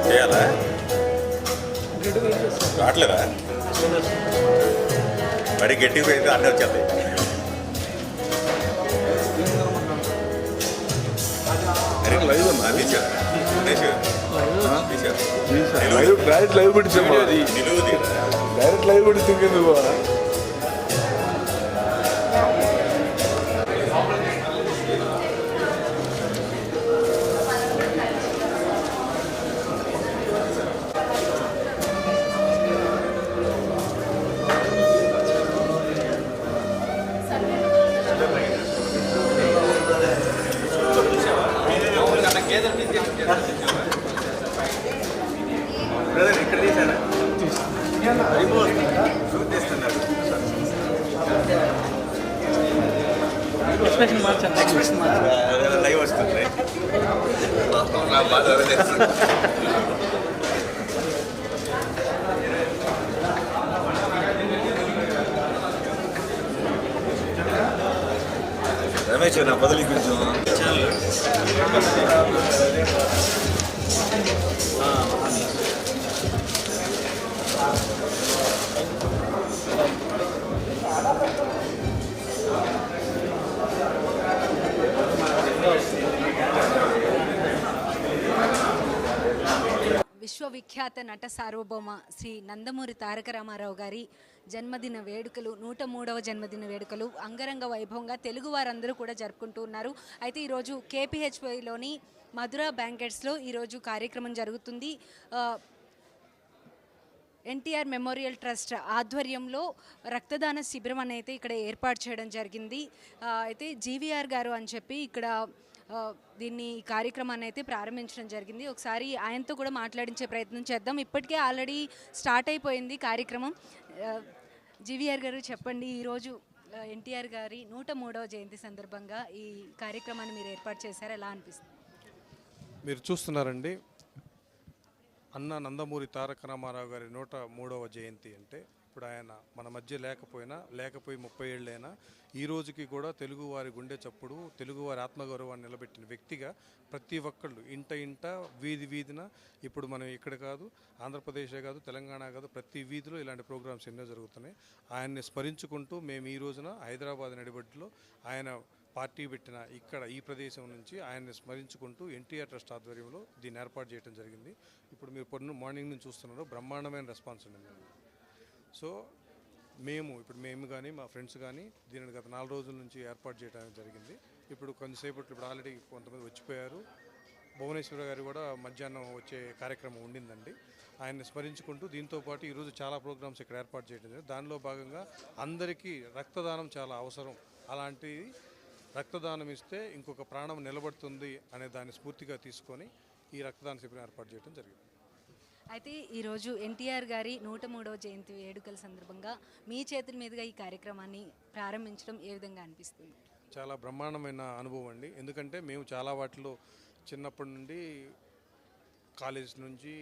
చేయాలా రావట్లేదా మరి గట్టిగా పోయింది అన్నీ వచ్చేస్తాయి లైవ్ డైరెక్ట్ లైవ్ పెట్టి డైరెక్ట్ లైవ్ పెట్టి తిరిగింది ఇక్కడ తీసారా లైవ్ వస్తుంది రమేష్ నా బదులు కొంచెం విశ్వవిఖ్యాత నట సార్వభౌమ శ్రీ నందమూరి తారక రామారావు గారి జన్మదిన వేడుకలు 103వ జన్మదిన వేడుకలు అంగరంగ వైభవంగా తెలుగు వారందరూ కూడా జరుపుకుంటూ ఉన్నారు. అయితే ఈరోజు కేపీహెచ్పైలోని మధుర బ్యాంకెట్స్లో ఈరోజు కార్యక్రమం జరుగుతుంది. ఎన్టీఆర్ మెమోరియల్ ట్రస్ట్ ఆధ్వర్యంలో రక్తదాన శిబిరం అనేది ఇక్కడ ఏర్పాటు చేయడం జరిగింది. అయితే జీవీఆర్ గారు అని చెప్పి ఇక్కడ దీన్ని ఈ కార్యక్రమాన్ని అయితే ప్రారంభించడం జరిగింది. ఒకసారి ఆయనతో కూడా మాట్లాడించే ప్రయత్నం చేద్దాం. ఇప్పటికే ఆల్రెడీ స్టార్ట్ అయిపోయింది కార్యక్రమం. జీవీఆర్ గారు చెప్పండి, ఈరోజు ఎన్టీఆర్ గారి 103వ జయంతి సందర్భంగా ఈ కార్యక్రమాన్ని మీరు ఏర్పాటు చేశారు, ఎలా అనిపిస్తుంది? మీరు చూస్తున్నారండి, అన్న నందమూరి తారక రామారావు గారి 103వ జయంతి అంటే ఇప్పుడు ఆయన మన మధ్య లేకపోయి 30 ఏళ్ళైనా ఈ రోజుకి కూడా తెలుగువారి గుండె చప్పుడు, తెలుగువారి ఆత్మగౌరవాన్ని నిలబెట్టిన వ్యక్తిగా ప్రతి ఒక్కళ్ళు ఇంట వీధిన ఇప్పుడు మనం ఇక్కడ కాదు, ఆంధ్రప్రదేశే కాదు, తెలంగాణ కాదు, ప్రతి వీధిలో ఇలాంటి ప్రోగ్రామ్స్ ఎన్నో జరుగుతున్నాయి. ఆయన్ని స్మరించుకుంటూ మేము ఈ రోజున హైదరాబాద్ నడిబొడ్డులో ఆయన పార్టీ పెట్టిన ఇక్కడ ఈ ప్రదేశం నుంచి ఆయన్ని స్మరించుకుంటూ ఎన్టీఆర్ ట్రస్ట్ ఆధ్వర్యంలో దీన్ని ఏర్పాటు చేయడం జరిగింది. ఇప్పుడు మీరు మార్నింగ్ నుంచి చూస్తున్నారు, బ్రహ్మాండమైన రెస్పాన్స్ ఉంది. సో మేము కానీ మా ఫ్రెండ్స్ కానీ దీనిని గత 4 రోజుల నుంచి ఏర్పాటు చేయడానికి జరిగింది. ఇప్పుడు కొంతసేపట్లో ఇప్పుడు ఆల్రెడీ కొంతమంది వచ్చిపోయారు. భువనేశ్వర గారు కూడా మధ్యాహ్నం వచ్చే కార్యక్రమం ఉండిందండి. ఆయన్ని స్మరించుకుంటూ దీంతోపాటు ఈరోజు చాలా ప్రోగ్రామ్స్ ఇక్కడ ఏర్పాటు చేయడం జరిగింది. దానిలో భాగంగా అందరికీ రక్తదానం చాలా అవసరం, అలాంటి రక్తదానం ఇస్తే ఇంకొక ప్రాణం నిలబడుతుంది అనే దాన్ని స్ఫూర్తిగా తీసుకొని ఈ రక్తదాన శిబిరం ఏర్పాటు చేయడం జరిగింది. అయితే ఈరోజు ఎన్టీఆర్ గారి 103వ జయంతి వేడుకల సందర్భంగా మీ చేతుల మీదుగా ఈ కార్యక్రమాన్ని ప్రారంభించడం ఏ విధంగా అనిపిస్తుంది? చాలా బ్రహ్మాండమైన అనుభవం అండి. ఎందుకంటే మేము చాలా వాటిలో చిన్నప్పటి నుండి కాలేజ్ నుంచి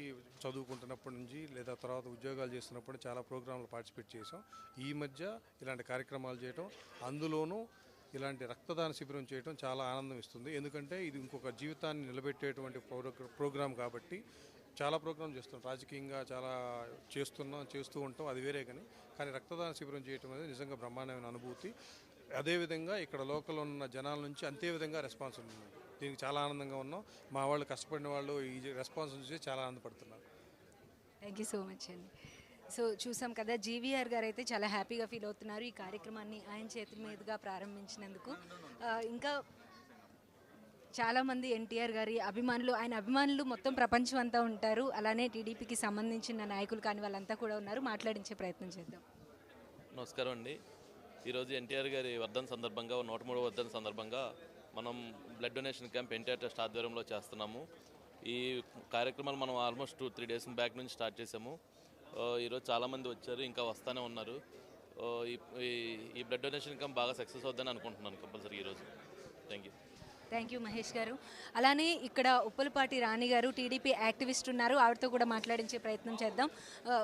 చదువుకుంటున్నప్పటి నుంచి లేదా తర్వాత ఉద్యోగాలు చేస్తున్నప్పుడు చాలా ప్రోగ్రాంలు పార్టిసిపేట్ చేసాం. ఈ మధ్య ఇలాంటి కార్యక్రమాలు చేయటం, అందులోనూ ఇలాంటి రక్తదాన శిబిరం చేయడం చాలా ఆనందం ఇస్తుంది. ఎందుకంటే ఇది ఇంకొక జీవితాన్ని నిలబెట్టేటువంటి ప్రోగ్రాం కాబట్టి చాలా ప్రోగ్రాం చేస్తున్నాం, రాజకీయంగా చాలా చేస్తూ ఉంటాం, అది వేరే. కానీ రక్తదాన శిబిరం చేయటం అనేది నిజంగా బ్రహ్మాండమైన అనుభూతి. అదేవిధంగా ఇక్కడ లోకల్ ఉన్న జనాల నుంచి అంతే విధంగా రెస్పాన్స్ ఉంది. దీనికి చాలా ఆనందంగా ఉన్నాం. మా వాళ్ళు కష్టపడిన వాళ్ళు ఈ రెస్పాన్స్ చూసి చాలా ఆనందపడుతున్నారు. థ్యాంక్ యూ సో మచ్ అండి. సో చూసాం కదా, జీవీఆర్ గారు అయితే చాలా హ్యాపీగా ఫీల్ అవుతున్నారు ఈ కార్యక్రమాన్ని ఆయన చేతుల మీదుగా ప్రారంభించినందుకు. ఇంకా చాలామంది ఎన్టీఆర్ గారి అభిమానులు, ఆయన అభిమానులు మొత్తం ప్రపంచం అంతా ఉంటారు. అలానే టీడీపీకి సంబంధించిన నాయకులు కానీ వాళ్ళంతా కూడా ఉన్నారు, మాట్లాడించే ప్రయత్నం చేద్దాం. నమస్కారం అండి. ఈరోజు ఎన్టీఆర్ గారి వర్ధన్ సందర్భంగా 103వ వర్ధన్ సందర్భంగా మనం blood donation camp NTR trust ఆధ్వర్యంలో చేస్తున్నాము. ఈ కార్యక్రమాలు మనం ఆల్మోస్ట్ 2-3 డేస్ బ్యాక్ నుంచి స్టార్ట్ చేసాము. ఈరోజు చాలామంది వచ్చారు, ఇంకా వస్తూనే ఉన్నారు. ఈ బ్లడ్ డొనేషన్ క్యాంప్ బాగా సక్సెస్ అవుద్దని అనుకుంటున్నాను కంపల్సరీ ఈరోజు. థ్యాంక్ యూ మహేష్ గారు. అలానే ఇక్కడ ఉప్పలపాటి రాణి గారు టీడీపీ యాక్టివిస్ట్ ఉన్నారు, ఆవిడతో కూడా మాట్లాడించే ప్రయత్నం చేద్దాం.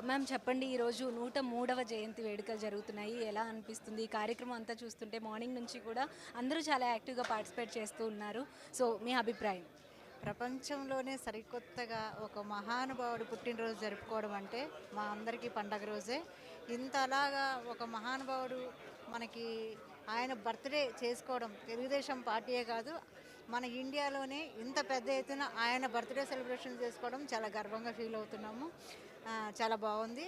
మ్యామ్ చెప్పండి, ఈరోజు 103వ జయంతి వేడుకలు జరుగుతున్నాయి, ఎలా అనిపిస్తుంది? ఈ కార్యక్రమం అంతా చూస్తుంటే మార్నింగ్ నుంచి కూడా అందరూ చాలా యాక్టివ్గా పార్టిసిపేట్ చేస్తూ ఉన్నారు. సో మీ అభిప్రాయం? ప్రపంచంలోనే సరికొత్తగా ఒక మహానుభావుడు పుట్టినరోజు జరుపుకోవడం అంటే మా అందరికీ పండగ రోజే. ఇంతలాగా ఒక మహానుభావుడు మనకి ఆయన బర్త్డే చేసుకోవడం తెలుగుదేశం పార్టీయే కాదు, మన ఇండియాలోనే ఇంత పెద్ద ఎత్తున ఆయన బర్త్డే సెలబ్రేషన్ చేసుకోవడం చాలా గర్వంగా ఫీల్ అవుతున్నాము. చాలా బాగుంది.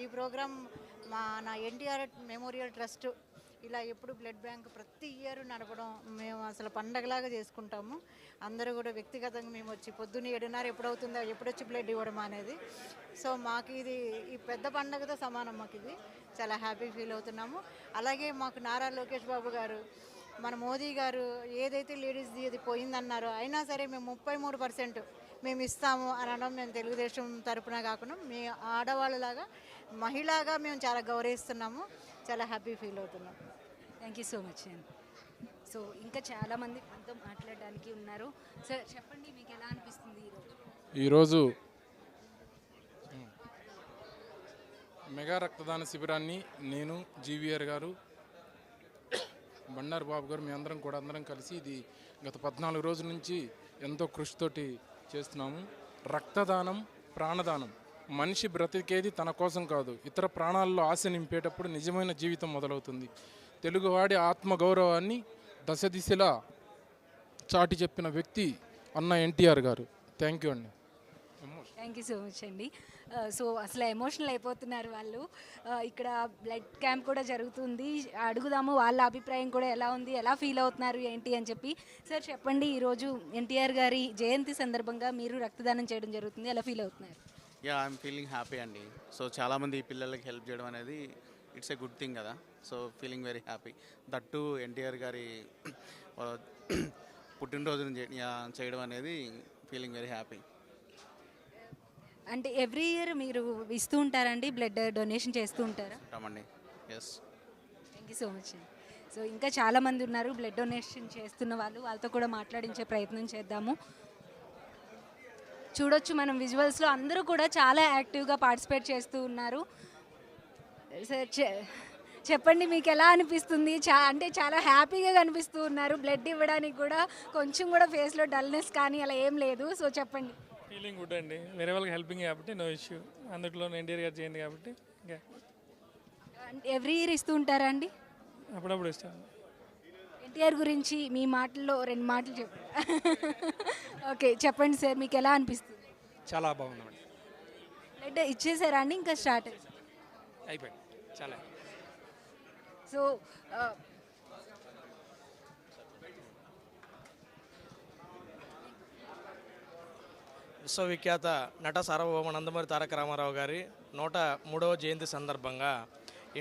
ఈ ప్రోగ్రాం మన ఎన్టీఆర్ మెమోరియల్ ట్రస్ట్ ఇలా ఎప్పుడు బ్లడ్ బ్యాంక్ ప్రతి ఇయర్ నడపడం మేము అసలు పండగలాగా చేసుకుంటాము. అందరూ కూడా వ్యక్తిగతంగా మేము వచ్చి పొద్దున్న 7:30 ఎప్పుడవుతుందో ఎప్పుడొచ్చి బ్లడ్ ఇవ్వడం అనేది. సో మాకు ఇది ఈ పెద్ద పండగతో సమానం. మాకు ఇది చాలా హ్యాపీ ఫీల్ అవుతున్నాము. అలాగే మాకు నారా లోకేష్ బాబు గారు, మన మోదీ గారు ఏదైతే లేడీస్ది అది పోయిందన్నారో అయినా సరే మేము 33% మేము ఇస్తాము అనడం మేము తెలుగుదేశం తరపున కాకుండా మీ ఆడవాళ్ళలాగా మహిళగా మేము చాలా గౌరవిస్తున్నాము. చాలా హ్యాపీ ఫీల్ అవుతున్నాం. థ్యాంక్ యూ సో మచ్ అండి. సో ఇంకా చాలామంది మనతో మాట్లాడడానికి ఉన్నారు. సార్ చెప్పండి, మీకు ఎలా అనిపిస్తుంది ఈరోజు మెగా రక్తదాన శిబిరాన్ని నేను జీవీఆర్ గారు, బండారు బాబు గారు, మీ అందరం కూడా అందరం కలిసి ఇది గత 14 రోజుల నుంచి ఎంతో కృషితోటి చేస్తున్నాము. రక్తదానం ప్రాణదానం. మనిషి బ్రతికేది తన కోసం కాదు, ఇతర ప్రాణాల్లో ఆశ నింపేటప్పుడు నిజమైన జీవితం మొదలవుతుంది. తెలుగువాడి ఆత్మగౌరవాన్ని దశ దిశలా చాటి చెప్పిన వ్యక్తి అన్న ఎన్టీఆర్ గారు. థ్యాంక్ యూ అండి. థ్యాంక్ యూ సో మచ్ అండి. సో అసలు ఎమోషనల్ అయిపోతున్నారు వాళ్ళు. ఇక్కడ బ్లడ్ క్యాంప్ కూడా జరుగుతుంది, అడుగుదాము వాళ్ళ అభిప్రాయం కూడా ఎలా ఉంది, ఎలా ఫీల్ అవుతున్నారు ఏంటి అని చెప్పి. సార్ చెప్పండి, ఈరోజు ఎన్టీఆర్ గారి జయంతి సందర్భంగా మీరు రక్తదానం చేయడం జరుగుతుంది, ఎలా ఫీల్ అవుతున్నారు? ఐఎమ్ ఫీలింగ్ హ్యాపీ అండి. సో చాలామంది పిల్లలకి హెల్ప్ చేయడం అనేది ఇట్స్ ఏ గుడ్ థింగ్ కదా. So feeling very happy. That NTR గారి పుట్టినరోజును చేయడం అనేది ఫీలింగ్ వెరీ హ్యాపీ. అంటే ఎవ్రీ ఇయర్ మీరు ఇస్తూ ఉంటారండి, బ్లడ్ డొనేషన్ చేస్తూ ఉంటారా? ఉంటామండి. Yes. Thank you so much అండి. సో ఇంకా చాలామంది ఉన్నారు బ్లడ్ డొనేషన్ చేస్తున్న వాళ్ళు, వాళ్ళతో కూడా మాట్లాడించే ప్రయత్నం చేద్దాము. చూడొచ్చు మనం విజువల్స్లో అందరూ కూడా చాలా యాక్టివ్గా పార్టిసిపేట్ చేస్తూ ఉన్నారు. సార్ చెప్పండి, మీకు ఎలా అనిపిస్తుంది? అంటే చాలా హ్యాపీగా కనిపిస్తూ ఉన్నారు. బ్లడ్ ఇవ్వడానికి కూడా కొంచెం కూడా ఫేస్లో డల్నెస్ కానీ అలా ఏం లేదు. సో చెప్పండి. ఫీలింగ్ గుడ్ అండి. వేరే వాళ్ళకి హెల్పింగ్ కాబట్టి నో ఇష్యూ. అందులో ఎన్టీఆర్ గారు చేయండి కాబట్టి ఇంకా ఎవ్రీ ఇయర్ ఇస్తూ ఉంటారా అండి? అప్పుడప్పుడు ఇస్తాను. ఎన్టీఆర్ గురించి మీ మాటల్లో 2 మాటలు చెప్పండి. ఓకే చెప్పండి సార్, మీకు ఎలా అనిపిస్తుంది? చాలా బాగుందండి. బ్లడ్ ఇచ్చేసారా అండి, ఇంకా స్టార్ట్ అయిపోయింది? చాలా. సో విశ్వవిఖ్యాత నట సార్వభౌమ నందమూరి తారక రామారావు గారి 103వ జయంతి సందర్భంగా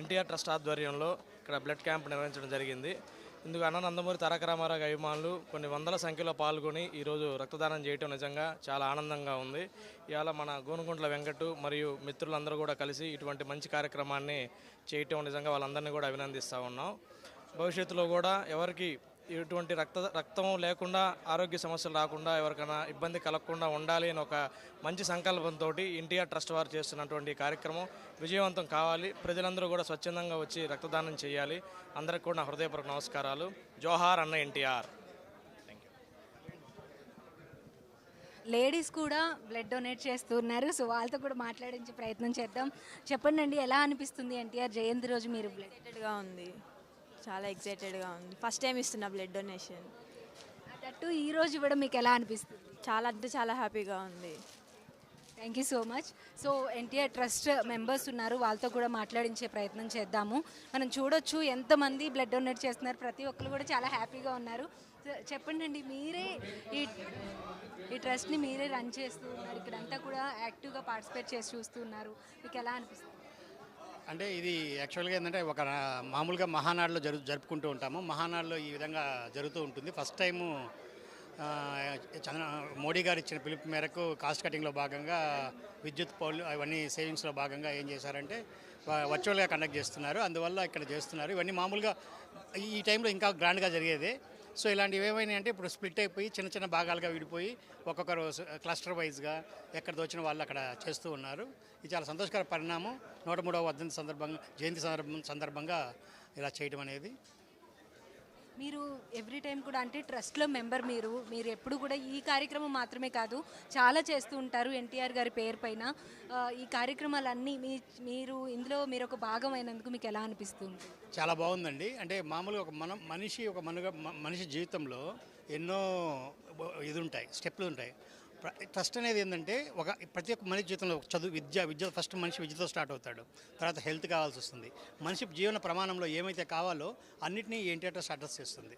ఎన్టీఆర్ ట్రస్ట్ ఆధ్వర్యంలో ఇక్కడ బ్లడ్ క్యాంప్ నిర్వహించడం జరిగింది. ఇందుకు అన్న నందమూరి తారక రామారావు అభిమానులు కొన్ని వందల సంఖ్యలో పాల్గొని ఈరోజు రక్తదానం చేయటం నిజంగా చాలా ఆనందంగా ఉంది. ఇవాళ మన గోనుగుంట్ల వెంకట్ మరియు మిత్రులందరూ కూడా కలిసి ఇటువంటి మంచి కార్యక్రమాన్ని చేయటం నిజంగా వాళ్ళందరినీ కూడా అభినందిస్తూ ఉన్నాం. భవిష్యత్తులో కూడా ఎవరికి ఇటువంటి రక్తం లేకుండా ఆరోగ్య సమస్యలు రాకుండా ఎవరికైనా ఇబ్బంది కలగకుండా ఉండాలి అని ఒక మంచి సంకల్పంతో ఎన్టీఆర్ ట్రస్ట్ వారు చేస్తున్నటువంటి కార్యక్రమం విజయవంతం కావాలి. ప్రజలందరూ కూడా స్వచ్ఛందంగా వచ్చి రక్తదానం చేయాలి. అందరికీ కూడా నా హృదయపూర్వక నమస్కారాలు. జోహార్ అన్న ఎన్టీఆర్. Thank you. లేడీస్ కూడా బ్లడ్ డొనేట్ చేస్తున్నారు. సో వాళ్ళతో కూడా మాట్లాడించే ప్రయత్నం చేద్దాం. చెప్పండి అండి, ఎలా అనిపిస్తుంది ఎన్టీఆర్ జయంతి రోజు మీరు బ్లడ్? ఎక్సైటెడ్గా ఉంది, చాలా ఎక్సైటెడ్గా ఉంది. ఫస్ట్ టైం ఇస్తున్నా బ్లడ్ డొనేషన్. అటు ఈ రోజు ఇవ్వడం మీకు ఎలా అనిపిస్తుంది? చాలా అంటే చాలా హ్యాపీగా ఉంది. Thank you so much. So NTR trust members ఉన్నారు, వాళ్ళతో కూడా మాట్లాడించే ప్రయత్నం చేద్దాము. మనం చూడొచ్చు ఎంతమంది బ్లడ్ డొనేట్ చేస్తున్నారు, ప్రతి ఒక్కరు కూడా చాలా హ్యాపీగా ఉన్నారు. చెప్పండి అండి, మీరే ఈ ట్రస్ట్ని మీరే రన్ చేస్తూ ఉన్నారు, ఇక్కడంతా కూడా యాక్టివ్గా పార్టిసిపేట్ చేసి చూస్తున్నారు, మీకు ఎలా అనిపిస్తుంది? అంటే ఇది యాక్చువల్గా ఏంటంటే ఒక మామూలుగా మహానాడులో జరుపుకుంటూ ఉంటాము. మహానాడులో ఈ విధంగా జరుగుతూ ఉంటుంది. ఫస్ట్ టైము మోడీ గారు ఇచ్చిన పిలుపు మేరకు కాస్ట్ కటింగ్లో భాగంగా విద్యుత్ పౌలు అవన్నీ సేవింగ్స్లో భాగంగా ఏం చేశారంటే వర్చువల్గా కండక్ట్ చేస్తున్నారు. అందువల్ల ఇక్కడ చేస్తున్నారు. ఇవన్నీ మామూలుగా ఈ టైంలో ఇంకా గ్రాండ్గా జరిగేదే. సో ఇలాంటివి ఏమైనా అంటే ఇప్పుడు స్ప్లిట్ అయిపోయి చిన్న చిన్న భాగాలుగా విడిపోయి ఒక్కొక్కరు క్లస్టర్ వైజ్గా ఎక్కడ దోచిన వాళ్ళు అక్కడ చేస్తూ ఉన్నారు. ఇది చాలా సంతోషకర పరిణామం. 103వ వర్ధంతి సందర్భంగా, జయంతి సందర్భంగా ఇలా చేయడం అనేది. మీరు ఎవ్రీ టైం కూడా అంటే ట్రస్ట్లో మెంబర్ మీరు ఎప్పుడు కూడా ఈ కార్యక్రమం మాత్రమే కాదు చాలా చేస్తూ ఉంటారు ఎన్టీఆర్ గారి పేరు పైన. ఈ కార్యక్రమాలన్నీ మీరు ఇందులో మీరు ఒక భాగం అయినందుకు మీకు ఎలా అనిపిస్తుంది? చాలా బాగుందండి. అంటే మామూలుగా ఒక మనిషి జీవితంలో ఎన్నో ఇది ఉంటాయి, స్టెప్లు ఉంటాయి. ట్రస్ట్ అనేది ఏంటంటే ప్రతి ఒక్క మనిషి జీవితంలో విద్య ఫస్ట్ మనిషి విద్యతో స్టార్ట్ అవుతాడు. తర్వాత హెల్త్ కావాల్సి వస్తుంది. మనిషి జీవన ప్రమాణంలో ఏమైతే కావాలో అన్నిటినీ ఎన్టీఆర్ ట్రస్ట్ అడ్రస్ చేస్తుంది.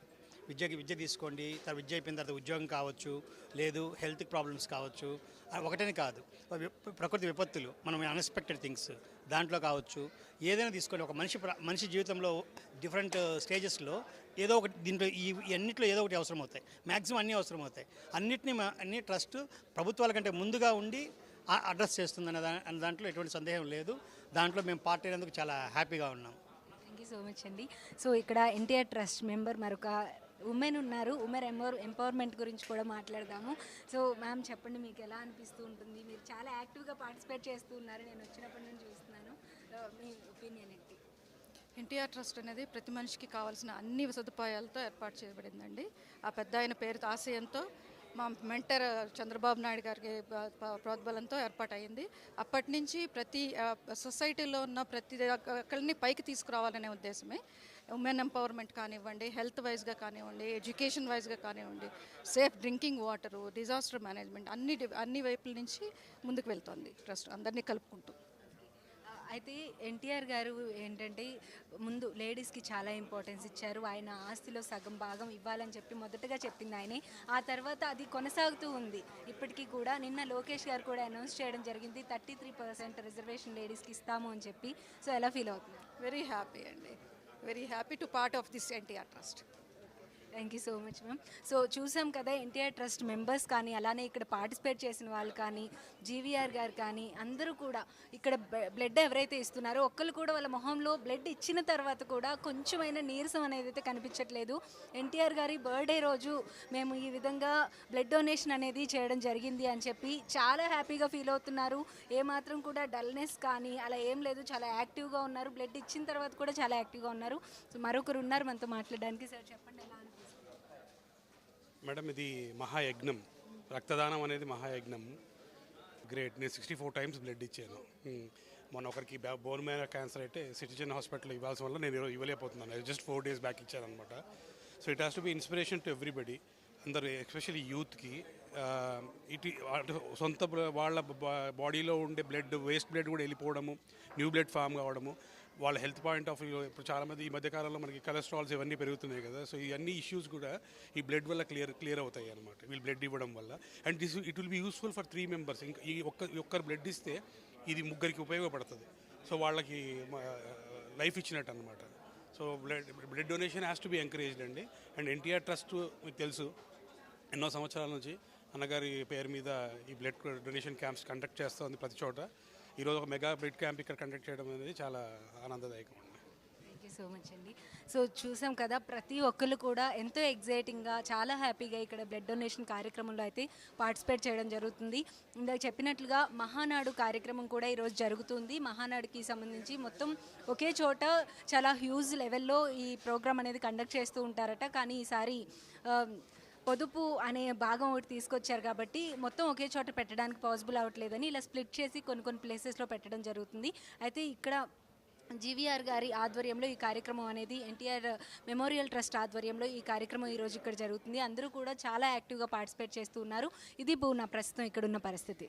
విద్య తీసుకోండి, తర్వాత విద్య అయిపోయిన తర్వాత ఉద్యోగం కావచ్చు, లేదు హెల్త్ ప్రాబ్లమ్స్ కావచ్చు, ఒకటని కాదు, ప్రకృతి విపత్తులు, మనం అన్ఎక్స్పెక్టెడ్ థింగ్స్ దాంట్లో కావచ్చు, ఏదైనా తీసుకోండి. ఒక మనిషి జీవితంలో డిఫరెంట్ స్టేజెస్లో ఏదో ఒకటి దీంట్లో అన్నింటిలో ఏదో ఒకటి అవసరం అవుతాయి. మ్యాక్సిమం అన్నీ అవసరం అవుతాయి. అన్ని ట్రస్ట్ ప్రభుత్వాల కంటే ముందుగా ఉండి అడ్రస్ చేస్తుంది అన్న దాంట్లో ఎటువంటి సందేహం లేదు. దాంట్లో మేము పార్ట్ అయినందుకు చాలా హ్యాపీగా ఉన్నాం. థ్యాంక్ యూ సో మచ్ అండి. సో ఇక్కడ ఎన్టీఆర్ ట్రస్ట్ మెంబర్ మరొక ఉమెన్ ఉన్నారు. ఉమెన్ ఎంపవర్మెంట్ గురించి కూడా మాట్లాడదాము. సో మ్యామ్ చెప్పండి, మీకు ఎలా అనిపిస్తూ ఉంటుంది? మీరు చాలా యాక్టివ్గా పార్టిసిపేట్ చేస్తూ ఉన్నారు, నేను వచ్చినప్పటి నుంచి చూస్తున్నాను. మీ ఒపీనియన్ ఏంటి? ఎన్టీఆర్ ట్రస్ట్ అనేది ప్రతి మనిషికి కావాల్సిన అన్ని సదుపాయాలతో ఏర్పాటు చేయబడిందండి. ఆ పెద్ద ఆయన పేరు ఆశయంతో మా మెంటర్ చంద్రబాబు నాయుడు గారికి ప్రోద్బలంతో ఏర్పాటైంది. అప్పటి నుంచి ప్రతి సొసైటీలో ఉన్న ప్రతి ఒక్కరిని పైకి తీసుకురావాలనే ఉద్దేశమే. ఉమెన్ ఎంపవర్మెంట్ కానివ్వండి, హెల్త్ వైజ్గా కానివ్వండి, ఎడ్యుకేషన్ వైజ్గా కానివ్వండి, safe drinking water, disaster management అన్ని వైపుల నుంచి ముందుకు వెళ్తుంది ట్రస్ట్ అందరినీ కలుపుకుంటూ. అయితే ఎన్టీఆర్ గారు ఏంటంటే ముందు లేడీస్కి చాలా ఇంపార్టెన్స్ ఇచ్చారు. ఆయన ఆస్తిలో సగం భాగం ఇవ్వాలని చెప్పి మొదటగా చెప్పింది ఆయనే. ఆ తర్వాత అది కొనసాగుతూ ఉంది ఇప్పటికీ కూడా. నిన్న లోకేష్ గారు కూడా అనౌన్స్ చేయడం జరిగింది 33% రిజర్వేషన్ లేడీస్కి ఇస్తాము అని చెప్పి. సో ఎలా ఫీల్ అవుతుంది? వెరీ హ్యాపీ అండి, very happy to part of this NTR trust. Thank you so much ma'am. So చూసాం కదా ఎన్టీఆర్ ట్రస్ట్ మెంబర్స్ కానీ, అలానే ఇక్కడ పార్టిసిపేట్ చేసిన వాళ్ళు కానీ, జీవీఆర్ గారు కానీ అందరూ కూడా ఇక్కడ బ్లడ్ ఎవరైతే ఇస్తున్నారో ఒక్కరు కూడా వాళ్ళ మొహంలో బ్లడ్ ఇచ్చిన తర్వాత కూడా కొంచెమైనా నీరసం అనేది అయితే కనిపించట్లేదు. ఎన్టీఆర్ గారి బర్త్డే రోజు మేము ఈ విధంగా బ్లడ్ డొనేషన్ అనేది చేయడం జరిగింది అని చెప్పి చాలా హ్యాపీగా ఫీల్ అవుతున్నారు. ఏమాత్రం కూడా డల్నెస్ కానీ అలా ఏం లేదు, చాలా యాక్టివ్గా ఉన్నారు. బ్లడ్ ఇచ్చిన తర్వాత కూడా చాలా యాక్టివ్గా ఉన్నారు. సో మరొకరు ఉన్నారు మనతో మాట్లాడడానికి. సార్ చెప్పండి, ఎలా అనిపిస్తుంది? మేడం, ఇది మహాయజ్ఞం. రక్తదానం అనేది మహాయజ్ఞం. గ్రేట్. నేను 64 టైమ్స్ బ్లడ్ ఇచ్చాను. మొన్న ఒకరికి బోన్ మ్యారో క్యాన్సర్ అయితే సిటిజన్ హాస్పిటల్ ఇవ్వాల్సిన వల్ల నేను ఇవ్వలేకపోతున్నాను. జస్ట్ 4 days బ్యాక్ ఇచ్చాను అనమాట. So it has to be inspiration to everybody. అందరూ ఎస్పెషల్లీ యూత్కి సొంత వాళ్ళ బాడీలో ఉండే వేస్ట్ బ్లడ్ కూడా వెళ్ళిపోవడము, న్యూ బ్లడ్ ఫామ్ కావడము, వాళ్ళ హెల్త్ పాయింట్ ఆఫ్ వ్యూ. ఇప్పుడు చాలామంది ఈ మధ్యకాలంలో మనకి కొలెస్ట్రాల్స్ ఇవన్నీ పెరుగుతున్నాయి కదా. సో ఇవన్నీ ఇష్యూస్ కూడా ఈ బ్లడ్ వల్ల క్లియర్ అవుతాయి అనమాట, వీళ్ళు బ్లడ్ ఇవ్వడం వల్ల. And it will be useful for 3 members. ఇంకా ఈ ఒక్కరు బ్లడ్ ఇస్తే ఇది 3 ఉపయోగపడుతుంది. సో వాళ్ళకి లైఫ్ ఇచ్చినట్టు అనమాట. So blood donation has to be encouraged అండి. అండ్ ఎన్టీఆర్ ట్రస్ట్ మీకు తెలుసు ఎన్నో సంవత్సరాల నుంచి అన్నగారి పేరు మీద ఈ బ్లడ్ డొనేషన్ క్యాంప్స్ కండక్ట్ చేస్తుంది ప్రతి చోట. ఈరోజు ఒక మెగా బ్లడ్ క్యాంప్ ఇక్కడ కండక్ట్ చేయడం అనేది చాలా ఆనందదాయకం అండి. థ్యాంక్ యూ సో మచ్ అండి. సో చూసాం కదా, ప్రతి ఒక్కరు కూడా ఎంతో ఎగ్జైటింగ్గా చాలా హ్యాపీగా ఇక్కడ బ్లడ్ డొనేషన్ కార్యక్రమంలో అయితే పార్టిసిపేట్ చేయడం జరుగుతుంది. ఇందాక చెప్పినట్లుగా మహానాడు కార్యక్రమం కూడా ఈరోజు జరుగుతుంది. మహానాడుకి సంబంధించి మొత్తం ఒకే చోట చాలా హ్యూజ్ లెవెల్లో ఈ ప్రోగ్రామ్ అనేది కండక్ట్ చేస్తూ ఉంటారట. కానీ ఈసారి పొదుపు అనే భాగం ఒకటి తీసుకొచ్చారు కాబట్టి మొత్తం ఒకే చోట పెట్టడానికి పాసిబుల్ అవ్వట్లేదని ఇలా స్ప్లిట్ చేసి కొన్ని ప్లేసెస్లో పెట్టడం జరుగుతుంది. అయితే ఇక్కడ జీవీఆర్ గారి ఆధ్వర్యంలో ఈ కార్యక్రమం అనేది ఎన్టీఆర్ మెమోరియల్ ట్రస్ట్ ఆధ్వర్యంలో ఈ కార్యక్రమం ఈరోజు ఇక్కడ జరుగుతుంది. అందరూ కూడా చాలా యాక్టివ్గా పార్టిసిపేట్ చేస్తూ ఉన్నారు. ఇది నా ప్రస్తుతం ఇక్కడున్న పరిస్థితి.